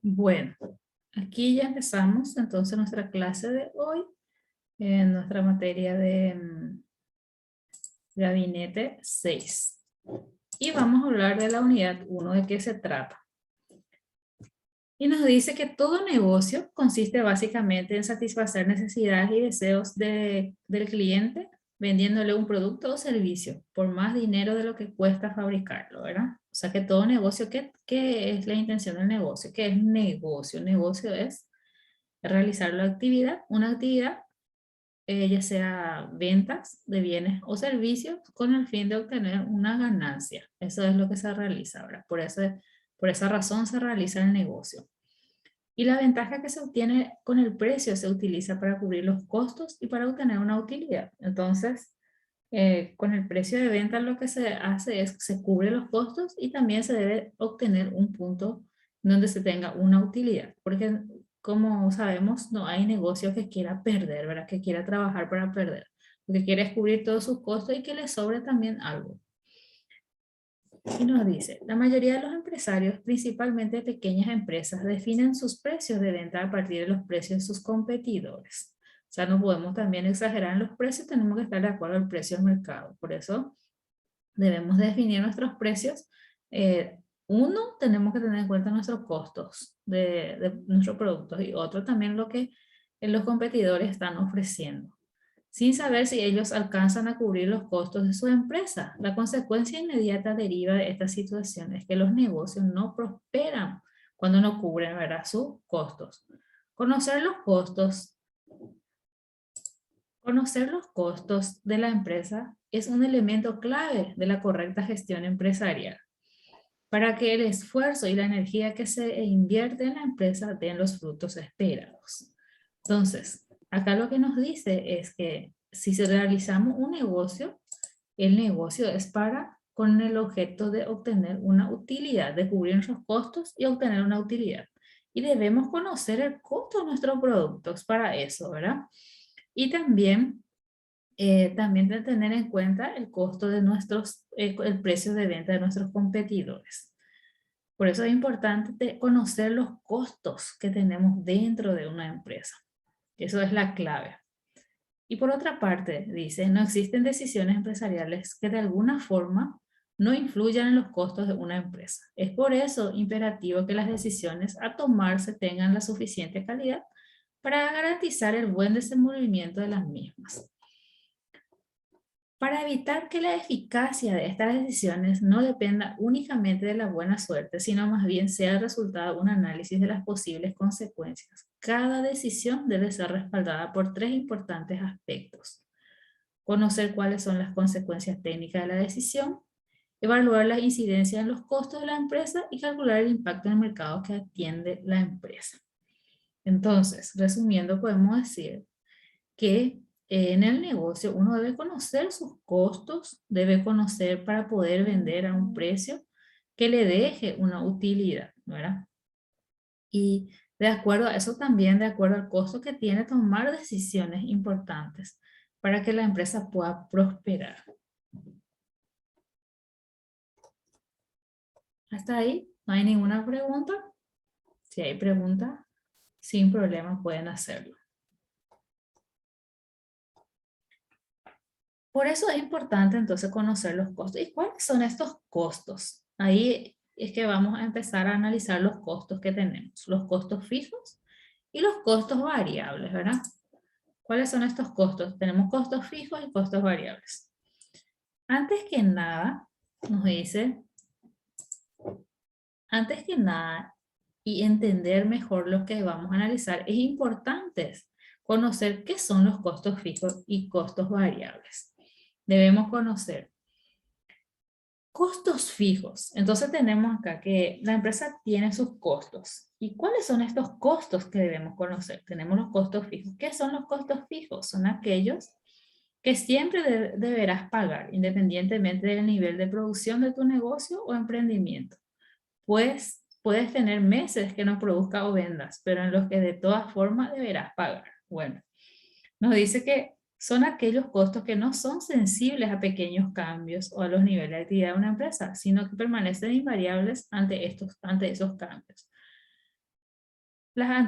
Bueno, aquí ya empezamos entonces nuestra clase de hoy en nuestra materia de gabinete 6. Y vamos a hablar de la unidad 1, de qué se trata. Y nos dice que todo negocio consiste básicamente en satisfacer necesidades y deseos del cliente vendiéndole un producto o servicio por más dinero de lo que cuesta fabricarlo, ¿verdad? O sea que todo negocio, ¿qué es la intención del negocio? ¿Qué es negocio? Negocio es realizar la actividad, una actividad, ya sea ventas de bienes o servicios, con el fin de obtener una ganancia. Eso es lo que se realiza, ¿verdad? Por esa razón se realiza el negocio. Y la ventaja que se obtiene con el precio se utiliza para cubrir los costos y para obtener una utilidad. Entonces, con el precio de venta lo que se hace es que se cubre los costos y también se debe obtener un punto donde se tenga una utilidad. Porque como sabemos, no hay negocio que quiera perder, ¿verdad? Que quiera trabajar para perder. Lo que quiere es cubrir todos sus costos y que le sobre también algo. Y nos dice, la mayoría de los empresarios, principalmente pequeñas empresas, definen sus precios de venta a partir de los precios de sus competidores. O sea, no podemos también exagerar en los precios, tenemos que estar de acuerdo al precio del mercado. Por eso debemos definir nuestros precios. Uno, tenemos que tener en cuenta nuestros costos de nuestros productos y otro también lo que los competidores están ofreciendo, sin saber si ellos alcanzan a cubrir los costos de su empresa. La consecuencia inmediata deriva de esta situación es que los negocios no prosperan cuando no cubren, ¿verdad?, sus costos. Conocer los costos, conocer los costos de la empresa es un elemento clave de la correcta gestión empresarial para que el esfuerzo y la energía que se invierte en la empresa den los frutos esperados. Entonces, acá lo que nos dice es que si realizamos un negocio, el negocio es con el objeto de obtener una utilidad, de cubrir nuestros costos y obtener una utilidad. Y debemos conocer el costo de nuestros productos para eso, ¿verdad? Y también de tener en cuenta el costo de el precio de venta de nuestros competidores. Por eso es importante conocer los costos que tenemos dentro de una empresa. Eso es la clave. Y por otra parte, dice, no existen decisiones empresariales que de alguna forma no influyan en los costos de una empresa. Es por eso imperativo que las decisiones a tomarse tengan la suficiente calidad para garantizar el buen desenvolvimiento de las mismas. Para evitar que la eficacia de estas decisiones no dependa únicamente de la buena suerte, sino más bien sea el resultado de un análisis de las posibles consecuencias. Cada decisión debe ser respaldada por 3 importantes aspectos: conocer cuáles son las consecuencias técnicas de la decisión, evaluar las incidencias en los costos de la empresa y calcular el impacto en el mercado que atiende la empresa. Entonces, resumiendo, podemos decir que en el negocio uno debe conocer sus costos, debe conocer para poder vender a un precio que le deje una utilidad, ¿verdad? Y de acuerdo a eso también, de acuerdo al costo que tiene, tomar decisiones importantes para que la empresa pueda prosperar. ¿Hasta ahí? ¿No hay ninguna pregunta? Si hay preguntas, sin problema pueden hacerlo. Por eso es importante entonces conocer los costos. ¿Y cuáles son estos costos? Ahí es que vamos a empezar a analizar los costos que tenemos, los costos fijos y los costos variables, ¿verdad? ¿Cuáles son estos costos? Tenemos costos fijos y costos variables. Antes que nada, nos dice, antes que nada, y entender mejor lo que vamos a analizar, es importante conocer qué son los costos fijos y costos variables. Debemos conocer costos fijos. Entonces tenemos acá que la empresa tiene sus costos. ¿Y cuáles son estos costos que debemos conocer? Tenemos los costos fijos. ¿Qué son los costos fijos? Son aquellos que siempre deberás pagar, independientemente del nivel de producción de tu negocio o emprendimiento. Pues puedes tener meses que no produzca o vendas, pero en los que de todas formas deberás pagar. Bueno, nos dice que son aquellos costos que no son sensibles a pequeños cambios o a los niveles de actividad de una empresa, sino que permanecen invariables ante esos cambios. Las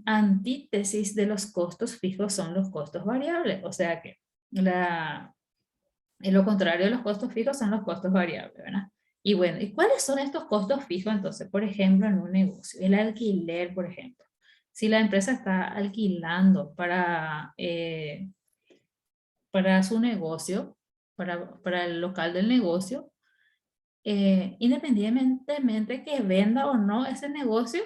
antítesis de los costos fijos son los costos variables, o sea que lo contrario de los costos fijos son los costos variables, ¿verdad? Y bueno, ¿y cuáles son estos costos fijos entonces? Por ejemplo, en un negocio, el alquiler, por ejemplo. Si la empresa está alquilando para su negocio, para el local del negocio, independientemente que venda o no ese negocio,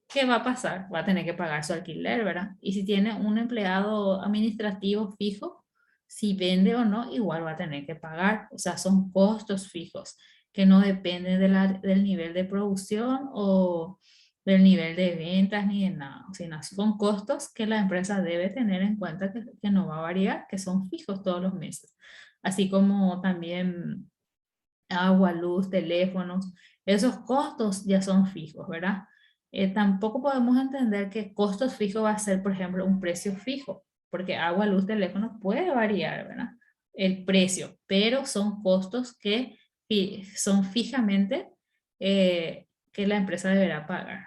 ¿qué va a pasar? Va a tener que pagar su alquiler, ¿verdad? Y si tiene un empleado administrativo fijo, si vende o no, igual va a tener que pagar. O sea, son costos fijos que no dependen del nivel de producción o del nivel de ventas ni de nada. O sea, son costos que la empresa debe tener en cuenta que no va a variar, que son fijos todos los meses. Así como también agua, luz, teléfonos, esos costos ya son fijos, ¿verdad? Tampoco podemos entender que costos fijos va a ser, por ejemplo, un precio fijo, porque agua, luz, teléfono puede variar, ¿verdad? El precio, pero son costos que son fijamente que la empresa deberá pagar.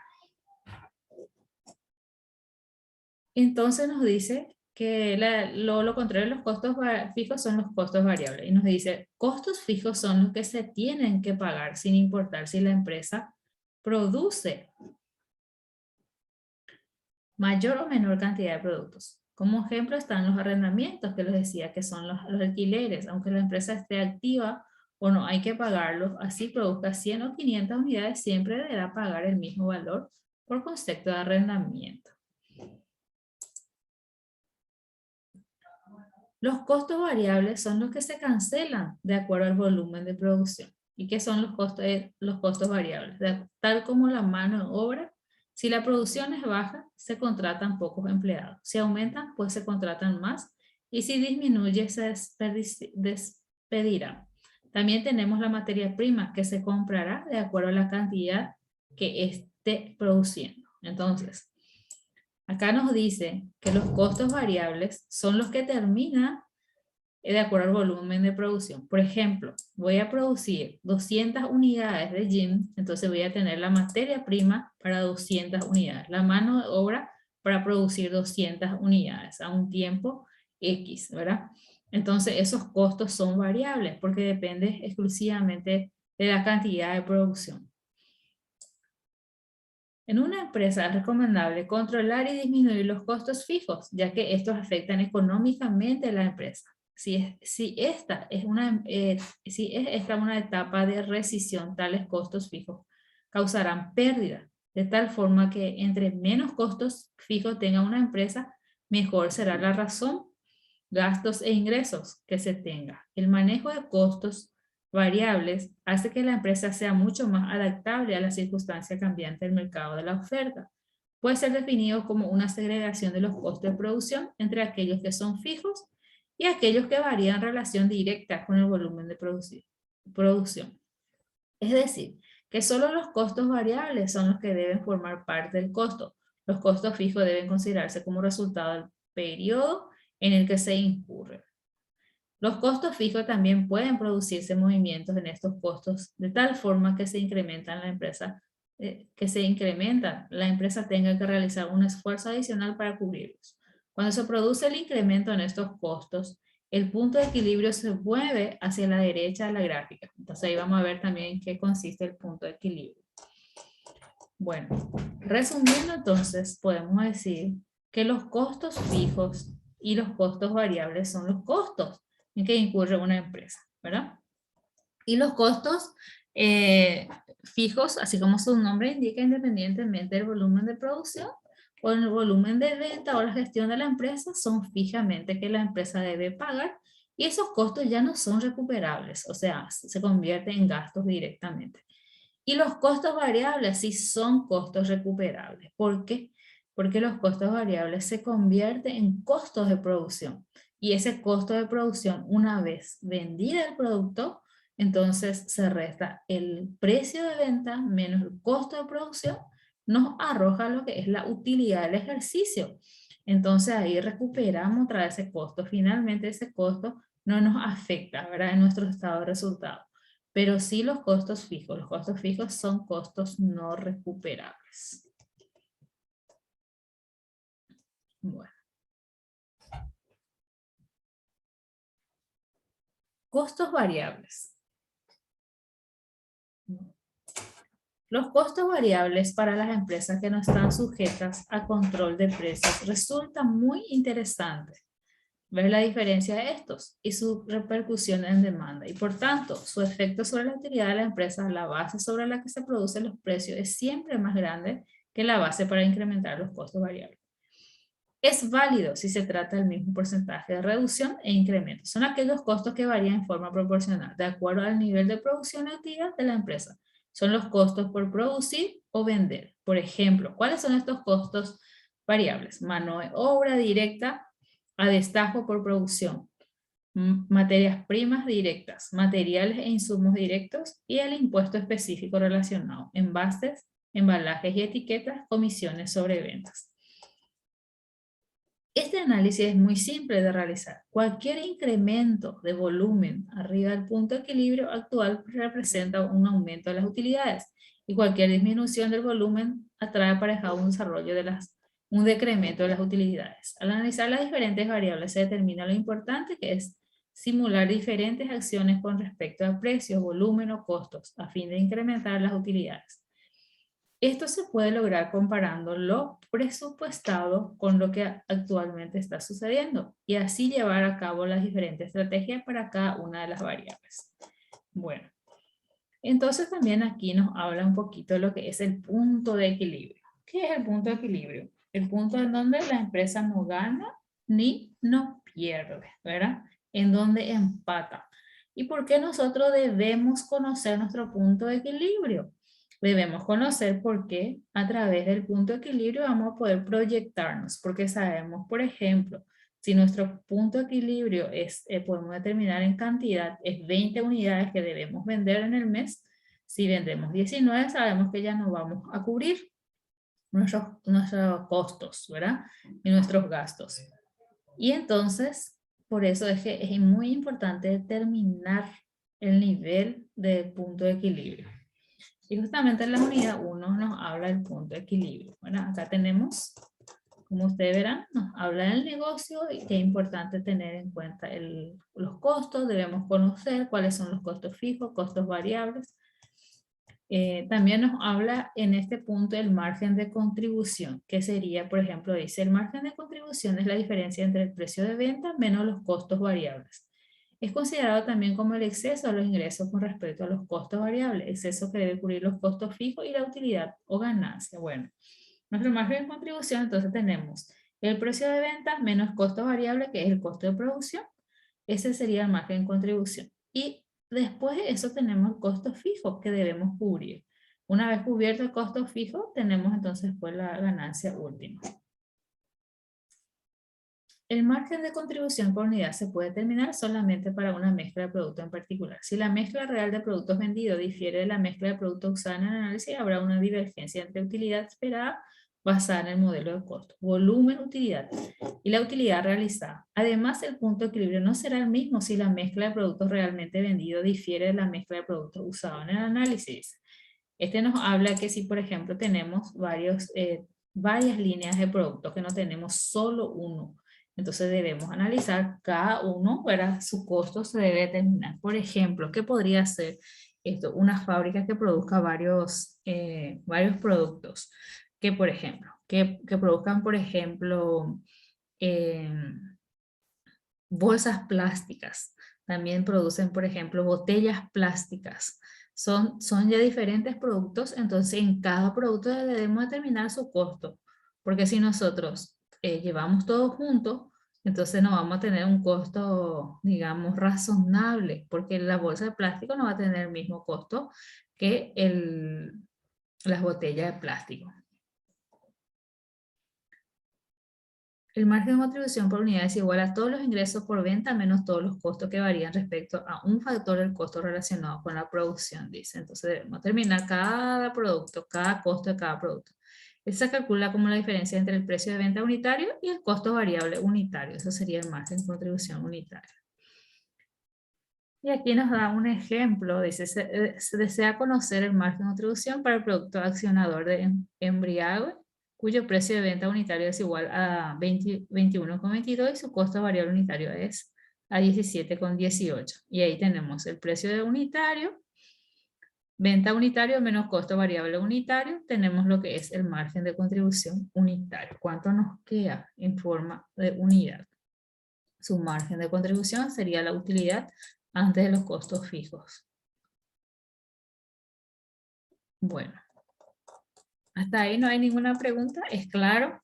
Entonces nos dice que lo contrario de los costos fijos son los costos variables. Y nos dice, costos fijos son los que se tienen que pagar sin importar si la empresa produce mayor o menor cantidad de productos. Como ejemplo están los arrendamientos, que les decía que son los alquileres. Aunque la empresa esté activa o no hay que pagarlos, así produzca 100 o 500 unidades, siempre deberá pagar el mismo valor por concepto de arrendamiento. Los costos variables son los que se cancelan de acuerdo al volumen de producción. ¿Y qué son los costos variables? Tal como la mano de obra, si la producción es baja, se contratan pocos empleados. Si aumentan, pues se contratan más. Y si disminuye, se despedirá. También tenemos la materia prima que se comprará de acuerdo a la cantidad que esté produciendo. Entonces, acá nos dice que los costos variables son los que terminan de acuerdo al volumen de producción. Por ejemplo, voy a producir 200 unidades de gym, entonces voy a tener la materia prima para 200 unidades, la mano de obra para producir 200 unidades a un tiempo X, ¿verdad? Entonces esos costos son variables porque depende exclusivamente de la cantidad de producción. En una empresa es recomendable controlar y disminuir los costos fijos, ya que estos afectan económicamente a la empresa. Si esta es una etapa de rescisión, tales costos fijos causarán pérdida, de tal forma que entre menos costos fijos tenga una empresa, mejor será la razón, gastos e ingresos que se tenga. El manejo de costos variables hace que la empresa sea mucho más adaptable a las circunstancias cambiantes del mercado de la oferta. Puede ser definido como una segregación de los costos de producción entre aquellos que son fijos y aquellos que varían en relación directa con el volumen de producción. Es decir, que solo los costos variables son los que deben formar parte del costo. Los costos fijos deben considerarse como resultado del periodo en el que se incurre. Los costos fijos también pueden producirse movimientos en estos costos de tal forma que se incrementan la empresa tenga que realizar un esfuerzo adicional para cubrirlos. Cuando se produce el incremento en estos costos, el punto de equilibrio se mueve hacia la derecha de la gráfica. Entonces ahí vamos a ver también en qué consiste el punto de equilibrio. Bueno, resumiendo entonces, podemos decir que los costos fijos y los costos variables son los costos en que incurre una empresa, ¿verdad? Y los costos fijos, así como su nombre indica, independientemente del volumen de producción o el volumen de venta o la gestión de la empresa, son fijamente que la empresa debe pagar y esos costos ya no son recuperables, o sea, se convierten en gastos directamente. Y los costos variables sí son costos recuperables. ¿Por qué? Porque los costos variables se convierten en costos de producción. Y ese costo de producción, una vez vendido el producto, entonces se resta el precio de venta menos el costo de producción, nos arroja lo que es la utilidad del ejercicio. Entonces ahí recuperamos otra vez ese costo. Finalmente ese costo no nos afecta, ¿verdad? En nuestro estado de resultado. Pero sí los costos fijos. Los costos fijos son costos no recuperables. Bueno. Costos variables. Los costos variables para las empresas que no están sujetas a control de precios resulta muy interesante ver la diferencia de estos y su repercusión en demanda y por tanto su efecto sobre la utilidad de la empresa, la base sobre la que se producen los precios es siempre más grande que la base para incrementar los costos variables. Es válido si se trata del mismo porcentaje de reducción e incremento. Son aquellos costos que varían en forma proporcional de acuerdo al nivel de producción activa de la empresa. Son los costos por producir o vender. Por ejemplo, ¿cuáles son estos costos variables? Mano de obra directa a destajo por producción, materias primas directas, materiales e insumos directos y el impuesto específico relacionado, envases, embalajes y etiquetas, comisiones sobre ventas. Este análisis es muy simple de realizar. Cualquier incremento de volumen arriba del punto de equilibrio actual representa un aumento de las utilidades y cualquier disminución del volumen atrae aparejado un desarrollo de un decremento de las utilidades. Al analizar las diferentes variables se determina lo importante que es simular diferentes acciones con respecto a precios, volumen o costos a fin de incrementar las utilidades. Esto se puede lograr comparando lo presupuestado con lo que actualmente está sucediendo y así llevar a cabo las diferentes estrategias para cada una de las variables. Bueno, entonces también aquí nos habla un poquito de lo que es el punto de equilibrio. ¿Qué es el punto de equilibrio? El punto en donde la empresa no gana ni no pierde, ¿verdad? En donde empata. ¿Y por qué nosotros debemos conocer nuestro punto de equilibrio? Debemos conocer por qué a través del punto de equilibrio vamos a poder proyectarnos, porque sabemos, por ejemplo, si nuestro punto de equilibrio es, podemos determinar en cantidad, es 20 unidades que debemos vender en el mes, si vendemos 19 sabemos que ya no vamos a cubrir nuestros costos, ¿verdad? Y nuestros gastos. Y entonces, por eso es que es muy importante determinar el nivel de punto de equilibrio. Y justamente en la unidad 1 nos habla del punto de equilibrio. Bueno, acá tenemos, como ustedes verán, nos habla del negocio y que es importante tener en cuenta los costos. Debemos conocer cuáles son los costos fijos, costos variables. También nos habla en este punto el margen de contribución, que sería, por ejemplo, dice, el margen de contribución es la diferencia entre el precio de venta menos los costos variables. Es considerado también como el exceso de los ingresos con respecto a los costos variables, exceso que debe cubrir los costos fijos y la utilidad o ganancia. Bueno, nuestro margen de contribución, entonces tenemos el precio de venta menos costo variable, que es el costo de producción. Ese sería el margen de contribución. Y después de eso tenemos el costo fijo que debemos cubrir. Una vez cubierto el costo fijo, tenemos entonces pues la ganancia última. El margen de contribución por unidad se puede determinar solamente para una mezcla de productos en particular. Si la mezcla real de productos vendidos difiere de la mezcla de productos usada en el análisis, habrá una divergencia entre utilidad esperada basada en el modelo de costo, volumen, utilidad y la utilidad realizada. Además, el punto de equilibrio no será el mismo si la mezcla de productos realmente vendidos difiere de la mezcla de productos usados en el análisis. Este nos habla que si, por ejemplo, tenemos varias líneas de productos, que no tenemos solo uno, entonces debemos analizar cada uno, ¿verdad? Su costo se debe determinar. Por ejemplo, ¿qué podría ser esto? Una fábrica que produzca varios productos, que por ejemplo, que produzcan, por ejemplo, bolsas plásticas. También producen, por ejemplo, botellas plásticas. Son ya diferentes productos, entonces en cada producto debemos determinar su costo, porque si nosotros llevamos todo junto, entonces no vamos a tener un costo, digamos, razonable, porque la bolsa de plástico no va a tener el mismo costo que las botellas de plástico. El margen de contribución por unidad es igual a todos los ingresos por venta menos todos los costos que varían respecto a un factor del costo relacionado con la producción, dice. Entonces debemos determinar cada producto, cada costo de cada producto. Se calcula como la diferencia entre el precio de venta unitario y el costo variable unitario. Eso sería el margen de contribución unitaria. Y aquí nos da un ejemplo. Dice, se desea conocer el margen de contribución para el producto accionador de Embriague, cuyo precio de venta unitario es igual a 21,22 y su costo variable unitario es a 17,18. Y ahí tenemos el precio de unitario, venta unitario menos costo variable unitario, tenemos lo que es el margen de contribución unitario. ¿Cuánto nos queda en forma de unidad? Su margen de contribución sería la utilidad antes de los costos fijos. Bueno, hasta ahí no hay ninguna pregunta. ¿Es claro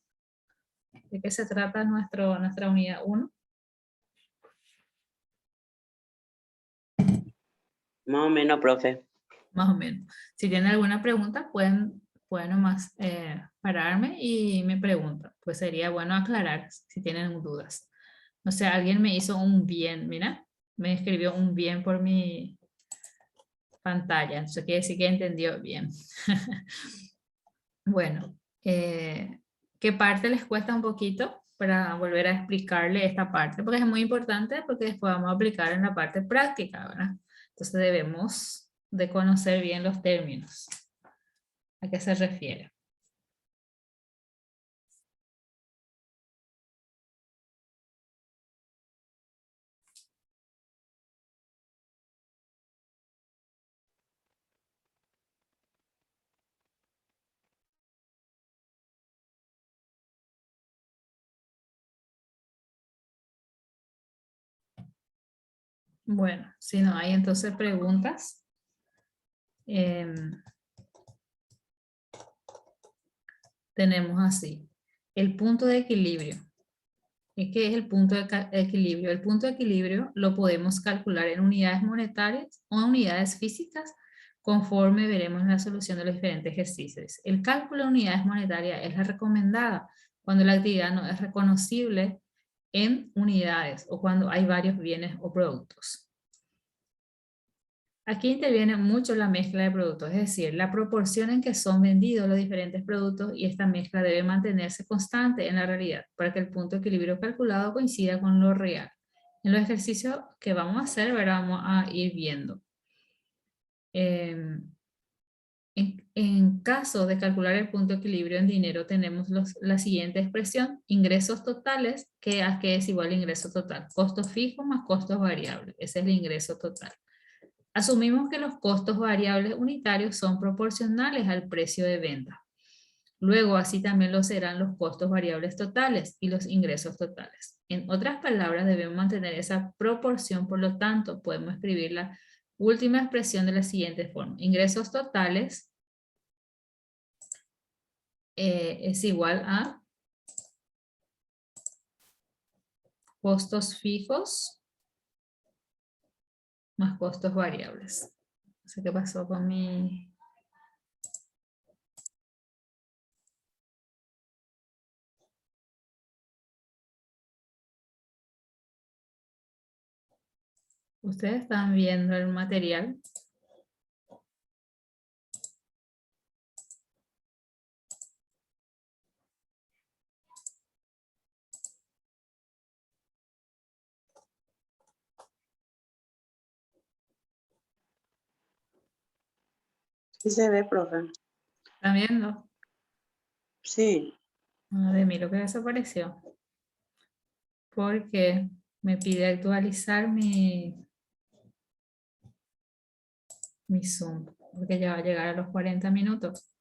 de qué se trata nuestra unidad 1? Más o menos, profe. Más o menos. Si tienen alguna pregunta, pueden nomás pararme y me preguntan. Pues sería bueno aclarar si tienen dudas. O sea, alguien me hizo un bien, mira, me escribió un bien por mi pantalla. Eso quiere decir que entendió bien. Bueno, ¿qué parte les cuesta un poquito para volver a explicarle esta parte? Porque es muy importante porque después vamos a aplicar en la parte práctica, ¿verdad? Entonces debemos de conocer bien los términos. ¿A qué se refiere? Bueno, si no hay entonces preguntas, tenemos así. El punto de equilibrio. ¿Qué es el punto de equilibrio? El punto de equilibrio lo podemos calcular en unidades monetarias o en unidades físicas conforme veremos en la solución de los diferentes ejercicios. El cálculo de unidades monetarias es la recomendada cuando la actividad no es reconocible en unidades o cuando hay varios bienes o productos. Aquí interviene mucho la mezcla de productos, es decir, la proporción en que son vendidos los diferentes productos y esta mezcla debe mantenerse constante en la realidad para que el punto de equilibrio calculado coincida con lo real. En los ejercicios que vamos a hacer, vamos a ir viendo. En caso de calcular el punto de equilibrio en dinero, tenemos la siguiente expresión, ingresos totales, que es igual a ingreso total, costos fijos más costos variables, ese es el ingreso total. Asumimos que los costos variables unitarios son proporcionales al precio de venta. Luego, así también lo serán los costos variables totales y los ingresos totales. En otras palabras, debemos mantener esa proporción, por lo tanto, podemos escribir la última expresión de la siguiente forma. Ingresos totales es igual a costos fijos más costos variables. No sé qué pasó con mi... Ustedes están viendo el material. Sí se ve, profe. ¿Están viendo? Sí. De mí lo que desapareció. Porque me pide actualizar mi Zoom. Porque ya va a llegar a los 40 minutos.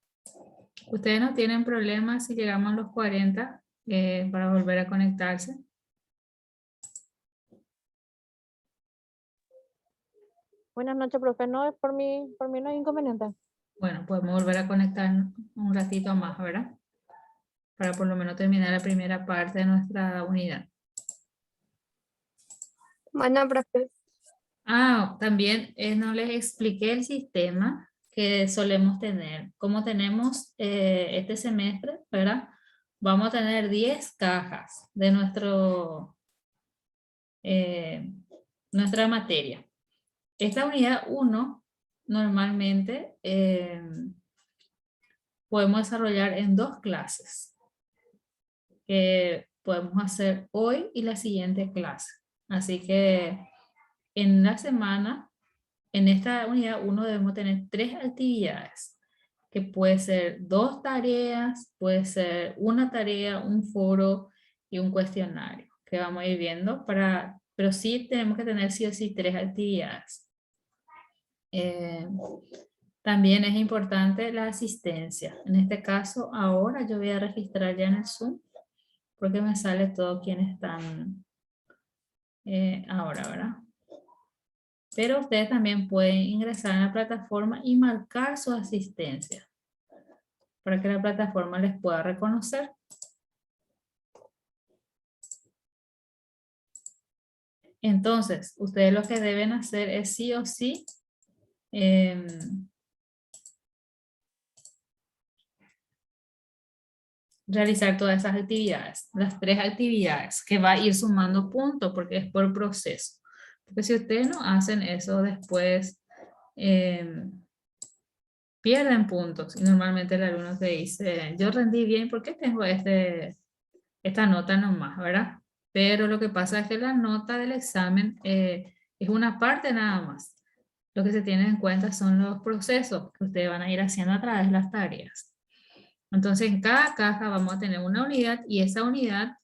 Ustedes no tienen problemas si llegamos a los 40 para volver a conectarse. Buenas noches, profe. No, por mí no hay inconveniente. Bueno, podemos volver a conectar un ratito más, ¿verdad? Para por lo menos terminar la primera parte de nuestra unidad. Bueno, profe. También no les expliqué el sistema que solemos tener. Como tenemos este semestre, ¿verdad? Vamos a tener 10 cajas de nuestra materia. Esta unidad 1 normalmente podemos desarrollar en 2 clases que podemos hacer hoy y la siguiente clase. Así que en la semana, en esta unidad 1 debemos tener 3 actividades, que puede ser 2 tareas, puede ser una tarea, un foro y un cuestionario, que vamos a ir viendo, pero sí tenemos que tener sí o sí 3 actividades. También es importante la asistencia. En este caso, ahora yo voy a registrar ya en el Zoom, porque me sale todo quienes están ahora, ¿verdad? Pero ustedes también pueden ingresar en la plataforma y marcar su asistencia para que la plataforma les pueda reconocer. Entonces, ustedes lo que deben hacer es sí o sí realizar todas esas actividades, las 3 actividades, que va a ir sumando puntos porque es por proceso. Porque si ustedes no hacen eso después, pierden puntos. Y normalmente el alumno te dice, yo rendí bien, ¿por qué tengo esta nota nomás, verdad? Pero lo que pasa es que la nota del examen es una parte nada más. Lo que se tiene en cuenta son los procesos que ustedes van a ir haciendo a través de las tareas. Entonces, en cada caja vamos a tener una unidad y esa unidad,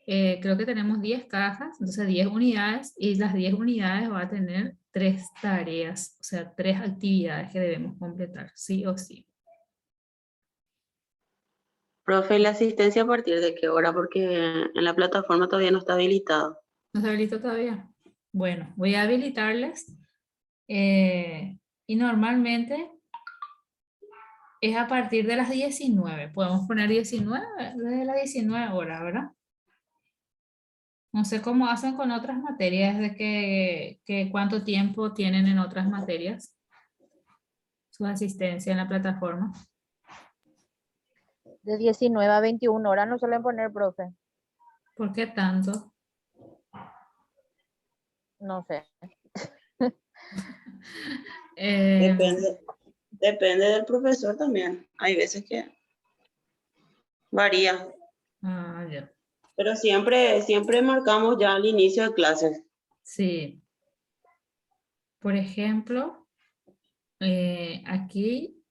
creo que tenemos 10 cajas, entonces 10 unidades y las 10 unidades va a tener 3 tareas, o sea, 3 actividades que debemos completar, sí o sí. Profe, ¿la asistencia a partir de qué hora? Porque en la plataforma todavía no está habilitado. ¿No se habilitó todavía? Bueno, voy a habilitarles y normalmente es a partir de las 19. Podemos poner 19, desde las 19 horas, ¿verdad? No sé cómo hacen con otras materias, de que cuánto tiempo tienen en otras materias su asistencia en la plataforma. De 19 a 21 horas no suelen poner, profe. ¿Por qué tanto? No sé. Depende del profesor también. Hay veces que varía. Ya. Pero siempre marcamos ya al inicio de clases. Sí. Por ejemplo, aquí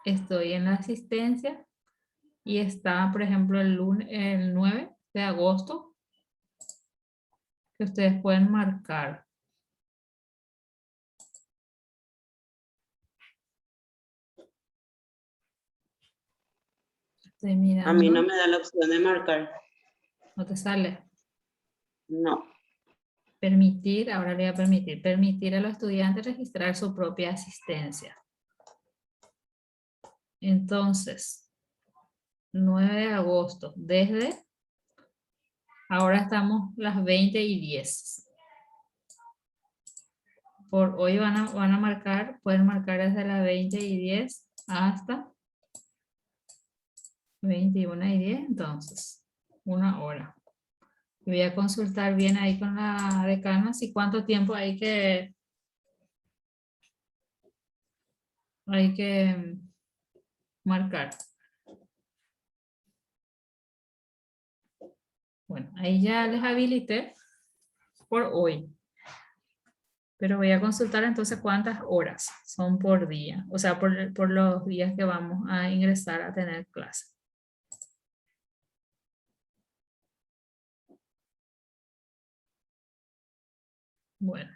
estoy en la asistencia y está, por ejemplo, el 9 de agosto, que ustedes pueden marcar. Estoy mirando. A mí no me da la opción de marcar. ¿No te sale? No. Permitir, ahora le voy a permitir a los estudiantes registrar su propia asistencia. Entonces, 9 de agosto, desde, ahora estamos las 20:10. Por hoy van a marcar, pueden marcar desde las 20:10 hasta 21:10, entonces, 1 hora. Y voy a consultar bien ahí con la decana si cuánto tiempo hay que marcar. Bueno, ahí ya les habilité por hoy. Pero voy a consultar entonces cuántas horas son por día. O sea, por los días que vamos a ingresar a tener clase. Bueno.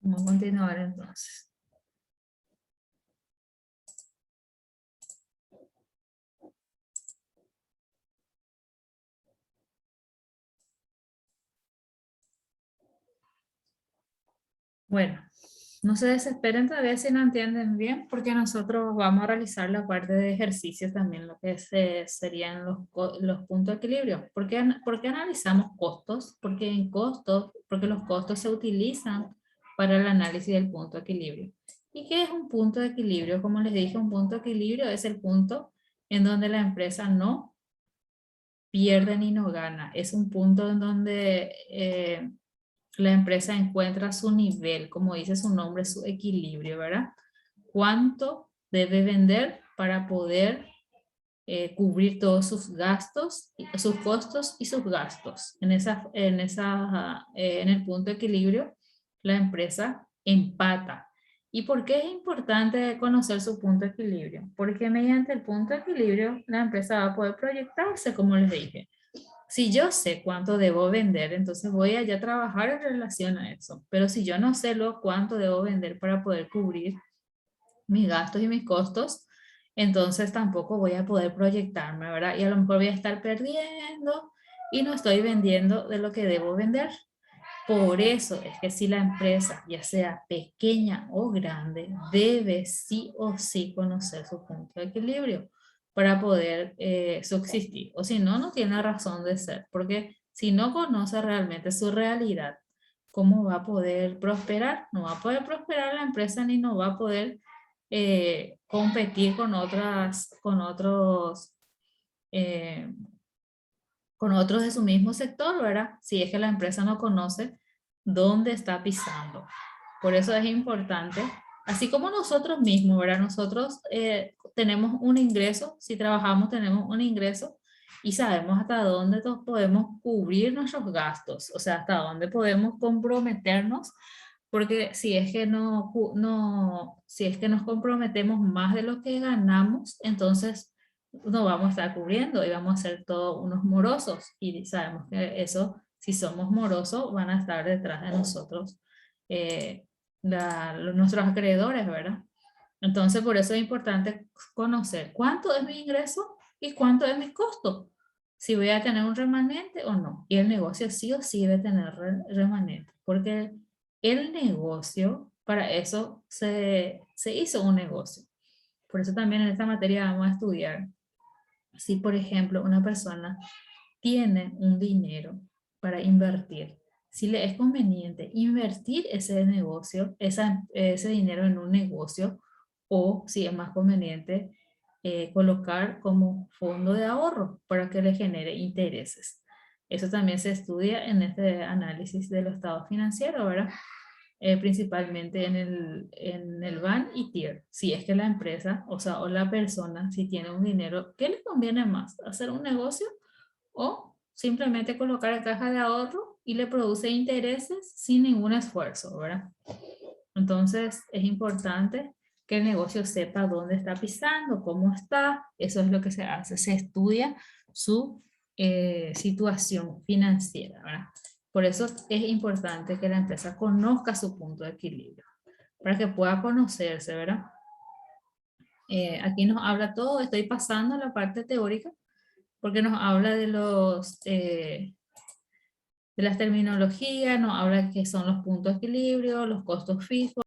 Vamos a continuar entonces. Bueno, no se desesperen todavía si no entienden bien, porque nosotros vamos a realizar la parte de ejercicio también, lo que serían los puntos de equilibrio. ¿Por qué analizamos costos? Porque los costos se utilizan para el análisis del punto de equilibrio. ¿Y qué es un punto de equilibrio? Como les dije, un punto de equilibrio es el punto en donde la empresa no pierde ni no gana. Es un punto en donde la empresa encuentra su nivel, como dice su nombre, su equilibrio, ¿verdad? cuánto debe vender para poder cubrir todos sus gastos, sus costos y sus gastos. En el punto de equilibrio, la empresa empata. ¿Y por qué es importante conocer su punto de equilibrio? Porque mediante el punto de equilibrio, la empresa va a poder proyectarse, como les dije. Si yo sé cuánto debo vender, entonces voy a ya trabajar en relación a eso. Pero si yo no sé cuánto debo vender para poder cubrir mis gastos y mis costos, entonces tampoco voy a poder proyectarme, ¿verdad? Y a lo mejor voy a estar perdiendo y no estoy vendiendo de lo que debo vender. Por eso es que si la empresa, ya sea pequeña o grande, debe sí o sí conocer su punto de equilibrio para poder subsistir. O si no, no tiene razón de ser, porque si no conoce realmente su realidad, ¿cómo va a poder prosperar? No va a poder prosperar la empresa ni no va a poder competir eh, con otros de su mismo sector, ¿verdad? Si es que la empresa no conoce dónde está pisando. Por eso es importante, así como nosotros mismos, ¿verdad? Nosotros tenemos un ingreso, si trabajamos tenemos un ingreso y sabemos hasta dónde podemos cubrir nuestros gastos, o sea, hasta dónde podemos comprometernos, porque si es que si es que nos comprometemos más de lo que ganamos, entonces no vamos a estar cubriendo y vamos a ser todos unos morosos. Y sabemos que eso, si somos morosos, van a estar detrás de nosotros nuestros acreedores, ¿verdad? Entonces, por eso es importante conocer cuánto es mi ingreso y cuánto es mi costo. Si voy a tener un remanente o no. Y el negocio sí o sí debe tener remanente, porque el negocio, para eso se hizo un negocio. Por eso también en esta materia vamos a estudiar si, por ejemplo, una persona tiene un dinero para invertir, si le es conveniente invertir ese negocio, ese dinero en un negocio, o si es más conveniente colocar como fondo de ahorro para que le genere intereses. Eso también se estudia en este análisis de los estados financieros, ¿verdad? Principalmente en el BAN y TIR. Si es que la empresa, o sea, o la persona, si tiene un dinero, ¿qué le conviene más? ¿Hacer un negocio o simplemente colocar en caja de ahorro y le produce intereses sin ningún esfuerzo, ¿verdad? Entonces es importante que el negocio sepa dónde está pisando, cómo está. Eso es lo que se hace. Se estudia su situación financiera, ¿verdad? Por eso es importante que la empresa conozca su punto de equilibrio, para que pueda conocerse, ¿verdad? Aquí nos habla todo, estoy pasando a la parte teórica, porque nos habla de las terminologías, nos habla de qué son los puntos de equilibrio, los costos fijos,